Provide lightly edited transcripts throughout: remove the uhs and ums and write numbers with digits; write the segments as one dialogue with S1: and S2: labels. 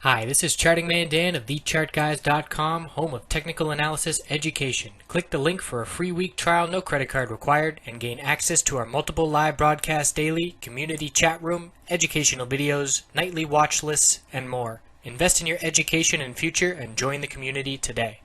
S1: Hi, this is Charting Man Dan of TheChartGuys.com, home of technical analysis education. Click the link for a free week trial, no credit card required, and gain access to our multiple live broadcasts daily, community chat room, educational videos, nightly watch lists, and more. Invest in your education and future and join the community today.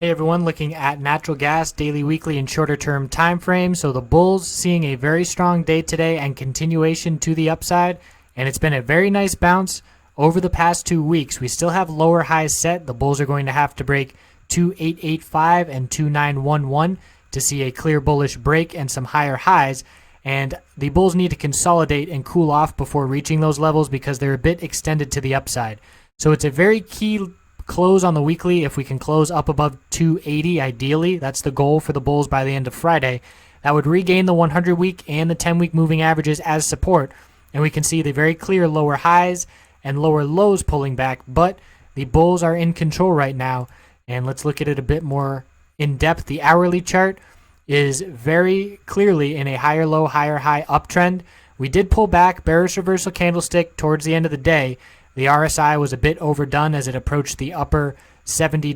S2: Hey everyone, looking at natural gas daily, weekly, and shorter term time frames. So the bulls seeing a very strong day today and continuation to the upside, and it's been a very nice bounce over the past 2 weeks. We still have lower highs set. The bulls are going to have to break 2885 and 2911 to see a clear bullish break and some higher highs, and the bulls need to consolidate and cool off before reaching those levels because they're a bit extended to the upside. So it's a very key close on the weekly. If we can close up above 280, ideally, that's the goal for the bulls by the end of Friday. That would regain the 100-week and the 10-week moving averages as support, and we can see the very clear lower highs and lower lows pulling back, but the bulls are in control right now. And let's look at it a bit more in depth. The hourly chart is very clearly in a higher low, higher high uptrend. We did pull back, bearish reversal candlestick towards the end of the day. The RSI was a bit overdone as it approached the upper 70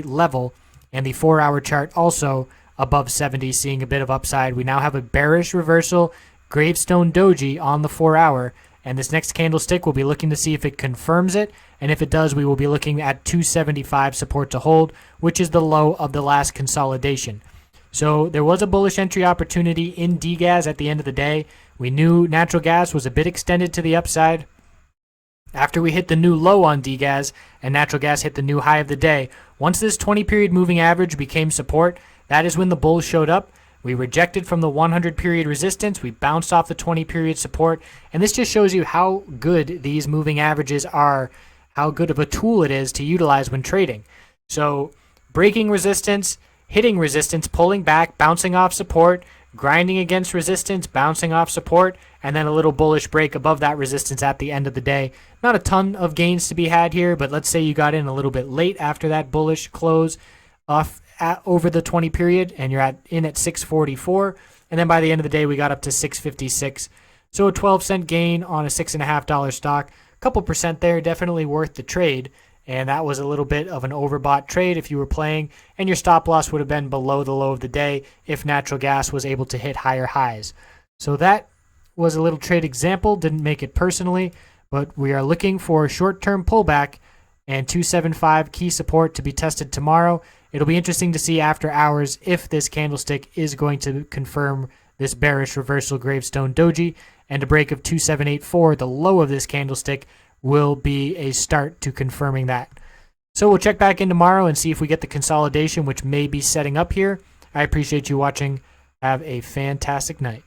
S2: level, and the 4-hour chart also above 70, seeing a bit of upside. We now have a bearish reversal gravestone doji on the 4-hour, and this next candlestick we'll be looking to see if it confirms it, and if it does, we will be looking at 275 support to hold, which is the low of the last consolidation. So there was a bullish entry opportunity in DGAS at the end of the day. We knew natural gas was a bit extended to the upside. After we hit the new low on DGAS and natural gas hit the new high of the day, once this 20-period moving average became support, that is when the bulls showed up. We rejected from the 100-period resistance. We bounced off the 20-period support. And this just shows you how good these moving averages are, how good of a tool it is to utilize when trading. So breaking resistance, hitting resistance, pulling back, bouncing off support, grinding against resistance, bouncing off support, and then a little bullish break above that resistance at the end of the day. Not a ton of gains to be had here, but let's say you got in a little bit late after that bullish close off over the 20 period, and you're in at 644, and then by the end of the day we got up to 656. So a 12-cent gain on a $6.50 stock. A couple percent there, definitely worth the trade. And that was a little bit of an overbought trade if you were playing, and your stop loss would have been below the low of the day if natural gas was able to hit higher highs. So that was a little trade example, didn't make it personally, but we are looking for a short-term pullback and 275 key support to be tested tomorrow. It'll be interesting to see after hours if this candlestick is going to confirm this bearish reversal gravestone doji, and a break of 2784, the low of this candlestick, will be a start to confirming that. So we'll check back in tomorrow and see if we get the consolidation, which may be setting up here. I appreciate you watching. Have a fantastic night.